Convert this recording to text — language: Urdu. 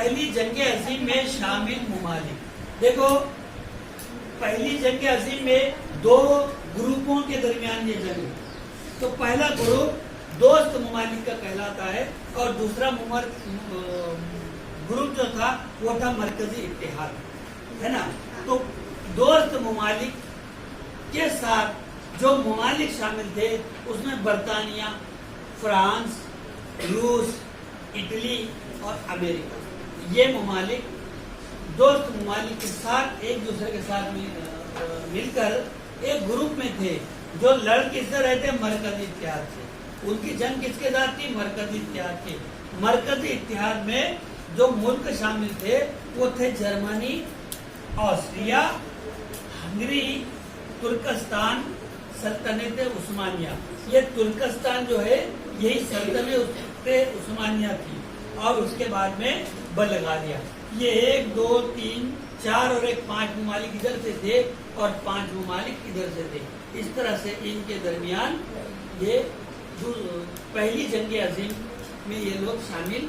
پہلی جنگ عظیم میں شامل ممالک، دیکھو پہلی جنگ عظیم میں دو گروپوں کے درمیان یہ جنگ ہے. تو پہلا گروپ دوست ممالک کا کہلاتا ہے اور دوسرا گروپ جو تھا وہ تھا مرکزی اتحاد، ہے نا. تو دوست ممالک کے ساتھ جو ممالک شامل تھے اس میں برطانیہ، فرانس، روس، اٹلی اور امریکہ، یہ ممالک دوست ممالک کے ساتھ ایک دوسرے کے ساتھ مل کر ایک گروپ میں تھے جو لڑ کس سے رہتے مرکزی اتحاد سے. ان کی جنگ کس کے ساتھ تھی؟ مرکزی اتحاد کے. مرکزی اتحاد میں جو ملک شامل تھے وہ تھے جرمنی، آسٹریا، ہنگری، ترکستان، سلطنت عثمانیہ. یہ ترکستان جو ہے یہی سلطنت عثمانیہ تھی اور اس کے بعد میں بلغاریہ. یہ 1 2 3 4 اور 5 ممالک ادھر سے تھے اور 5 ممالک ادھر سے تھے. اس طرح سے ان کے درمیان یہ پہلی جنگ عظیم میں یہ لوگ شامل